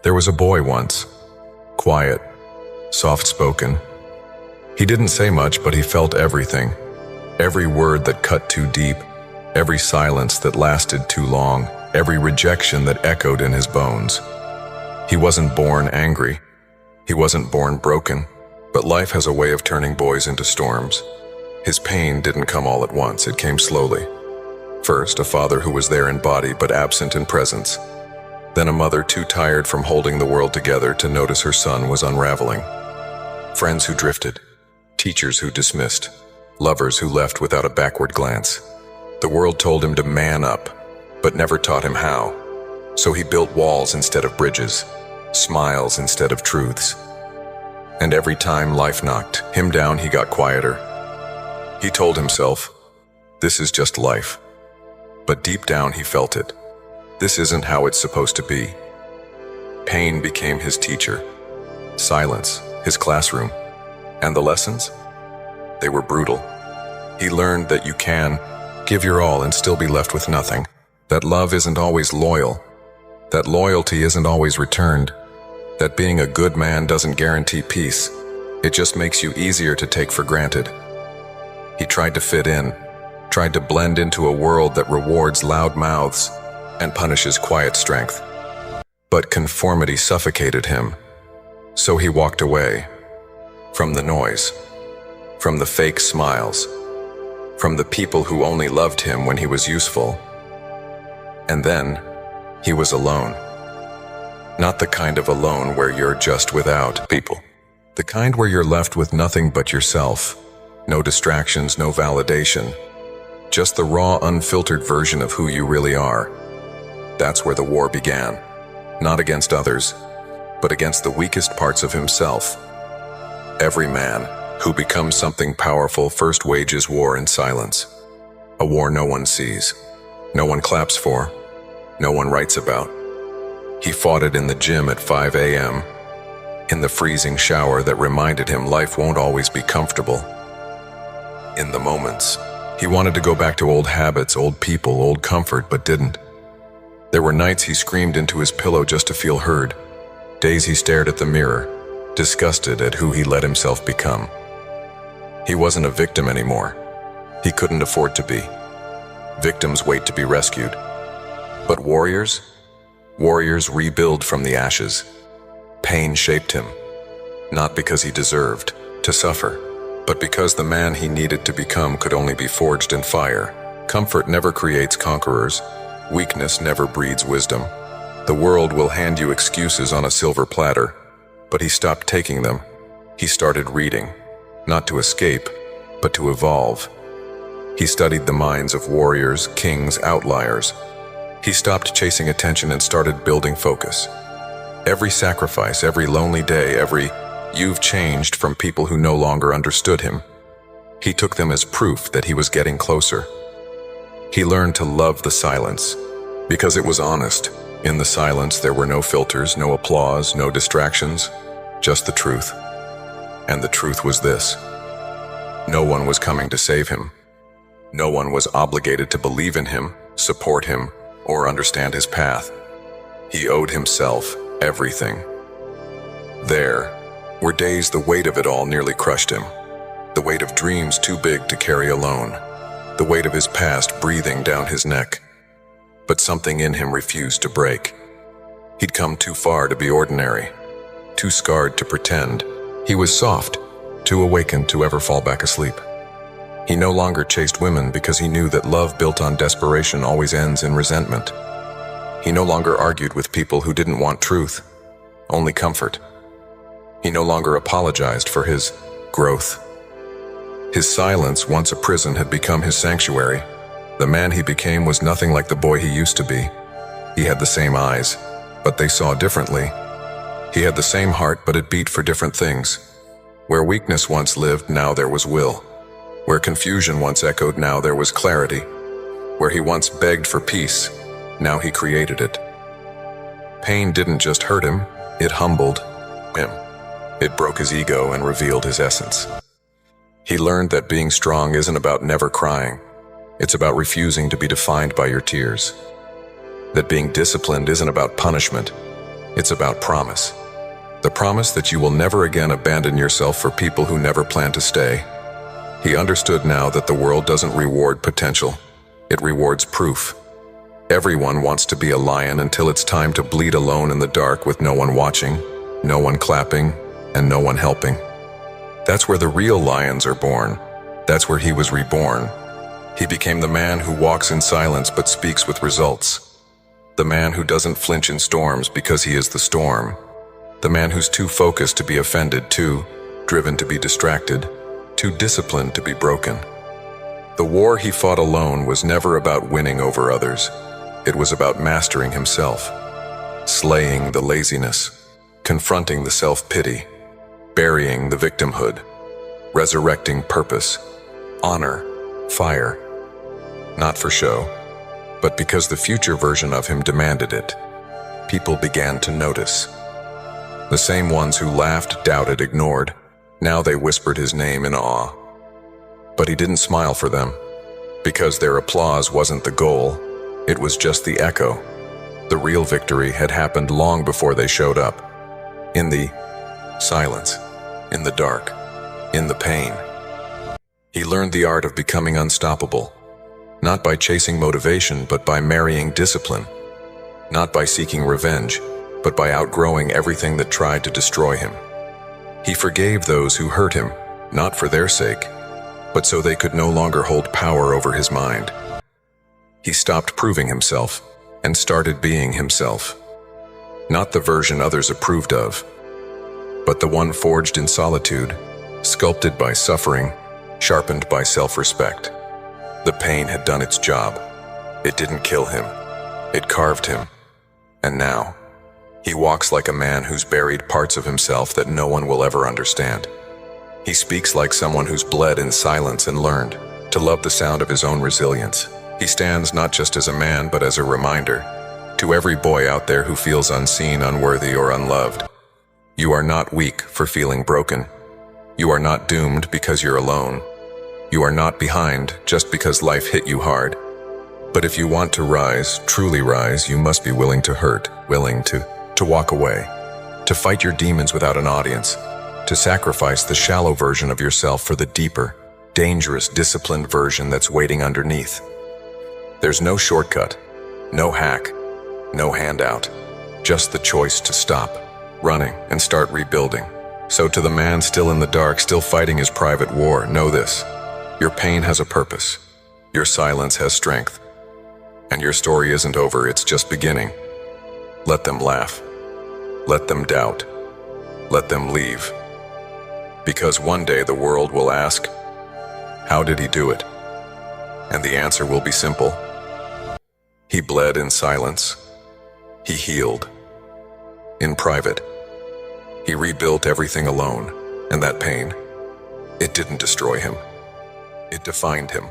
There was a boy once, quiet, soft-spoken. He didn't say much, but he felt everything. Every word that cut too deep, every silence that lasted too long, every rejection that echoed in his bones. He wasn't born angry. He wasn't born broken. But life has a way of turning boys into storms. His pain didn't come all at once, it came slowly. First, a father who was there in body but absent in presence. Then a mother too tired from holding the world together to notice her son was unraveling. Friends who drifted, teachers who dismissed, lovers who left without a backward glance. The world told him to man up, but never taught him how. So he built walls instead of bridges, smiles instead of truths. And every time life knocked him down, he got quieter. He told himself, this is just life. But deep down he felt it. This isn't how it's supposed to be. Pain became his teacher. Silence, his classroom. And the lessons? They were brutal. He learned that you can give your all and still be left with nothing. That love isn't always loyal. That loyalty isn't always returned. That being a good man doesn't guarantee peace. It just makes you easier to take for granted. He tried to fit in, tried to blend into a world that rewards loud mouths and punishes quiet strength. But conformity suffocated him. So he walked away. From the noise. From the fake smiles. From the people who only loved him when he was useful. And then, he was alone. Not the kind of alone where you're just without people. The kind where you're left with nothing but yourself. No distractions, no validation. Just the raw, unfiltered version of who you really are. That's where the war began. Not against others, but against the weakest parts of himself. Every man who becomes something powerful first wages war in silence. A war no one sees, no one claps for, no one writes about. He fought it in the gym at 5 a.m., in the freezing shower that reminded him life won't always be comfortable. In the moments, he wanted to go back to old habits, old people, old comfort, but didn't. There were nights he screamed into his pillow just to feel heard. Days he stared at the mirror, disgusted at who he let himself become. He wasn't a victim anymore. He couldn't afford to be. Victims wait to be rescued. But warriors? Warriors rebuild from the ashes. Pain shaped him, not because he deserved to suffer, but because the man he needed to become could only be forged in fire. Comfort never creates conquerors. Weakness never breeds wisdom. The world will hand you excuses on a silver platter, but he stopped taking them. He started reading, not to escape, but to evolve. He studied the minds of warriors, kings, outliers. He stopped chasing attention and started building focus. Every sacrifice, every lonely day, every "you've changed" from people who no longer understood him. He took them as proof that he was getting closer. He learned to love the silence, because it was honest. In the silence, there were no filters, no applause, no distractions, just the truth. And the truth was this: no one was coming to save him. No one was obligated to believe in him, support him, or understand his path. He owed himself everything. There were days the weight of it all nearly crushed him. The weight of dreams too big to carry alone. The weight of his past breathing down his neck. But something in him refused to break. He'd come too far to be ordinary, too scarred to pretend. He was soft, too awakened to ever fall back asleep. He no longer chased women because he knew that love built on desperation always ends in resentment. He no longer argued with people who didn't want truth, only comfort. He no longer apologized for his growth. His silence, once a prison, had become his sanctuary. The man he became was nothing like the boy he used to be. He had the same eyes, but they saw differently. He had the same heart, but it beat for different things. Where weakness once lived, now there was will. Where confusion once echoed, now there was clarity. Where he once begged for peace, now he created it. Pain didn't just hurt him, it humbled him. It broke his ego and revealed his essence. He learned that being strong isn't about never crying. It's about refusing to be defined by your tears. That being disciplined isn't about punishment. It's about promise. The promise that you will never again abandon yourself for people who never plan to stay. He understood now that the world doesn't reward potential. It rewards proof. Everyone wants to be a lion until it's time to bleed alone in the dark with no one watching, no one clapping, and no one helping. That's where the real lions are born. That's where he was reborn. He became the man who walks in silence but speaks with results. The man who doesn't flinch in storms because he is the storm. The man who's too focused to be offended, too driven to be distracted, too disciplined to be broken. The war he fought alone was never about winning over others. It was about mastering himself, slaying the laziness, confronting the self-pity, burying the victimhood, resurrecting purpose, honor, fire. Not for show, but because the future version of him demanded it. People began to notice. The same ones who laughed, doubted, ignored, now they whispered his name in awe. But he didn't smile for them, because their applause wasn't the goal, it was just the echo. The real victory had happened long before they showed up. In the silence, in the dark, in the pain. He learned the art of becoming unstoppable, not by chasing motivation, but by marrying discipline, not by seeking revenge, but by outgrowing everything that tried to destroy him. He forgave those who hurt him, not for their sake, but so they could no longer hold power over his mind. He stopped proving himself and started being himself. Not the version others approved of, but the one forged in solitude, sculpted by suffering, sharpened by self-respect. The pain had done its job. It didn't kill him. It carved him. And now, he walks like a man who's buried parts of himself that no one will ever understand. He speaks like someone who's bled in silence and learned to love the sound of his own resilience. He stands not just as a man, but as a reminder to every boy out there who feels unseen, unworthy, or unloved. You are not weak for feeling broken. You are not doomed because you're alone. You are not behind just because life hit you hard. But if you want to rise, truly rise, you must be willing to hurt, willing to walk away, to fight your demons without an audience, to sacrifice the shallow version of yourself for the deeper, dangerous, disciplined version that's waiting underneath. There's no shortcut, no hack, no handout, just the choice to stop running and start rebuilding. So to the man still in the dark, still fighting his private war, know this: your pain has a purpose, your silence has strength, and your story isn't over, it's just beginning. Let them laugh, let them doubt, let them leave. Because one day the world will ask, how did he do it? And the answer will be simple. He bled in silence. He healed in private. He rebuilt everything alone, and that pain, it didn't destroy him. It defined him.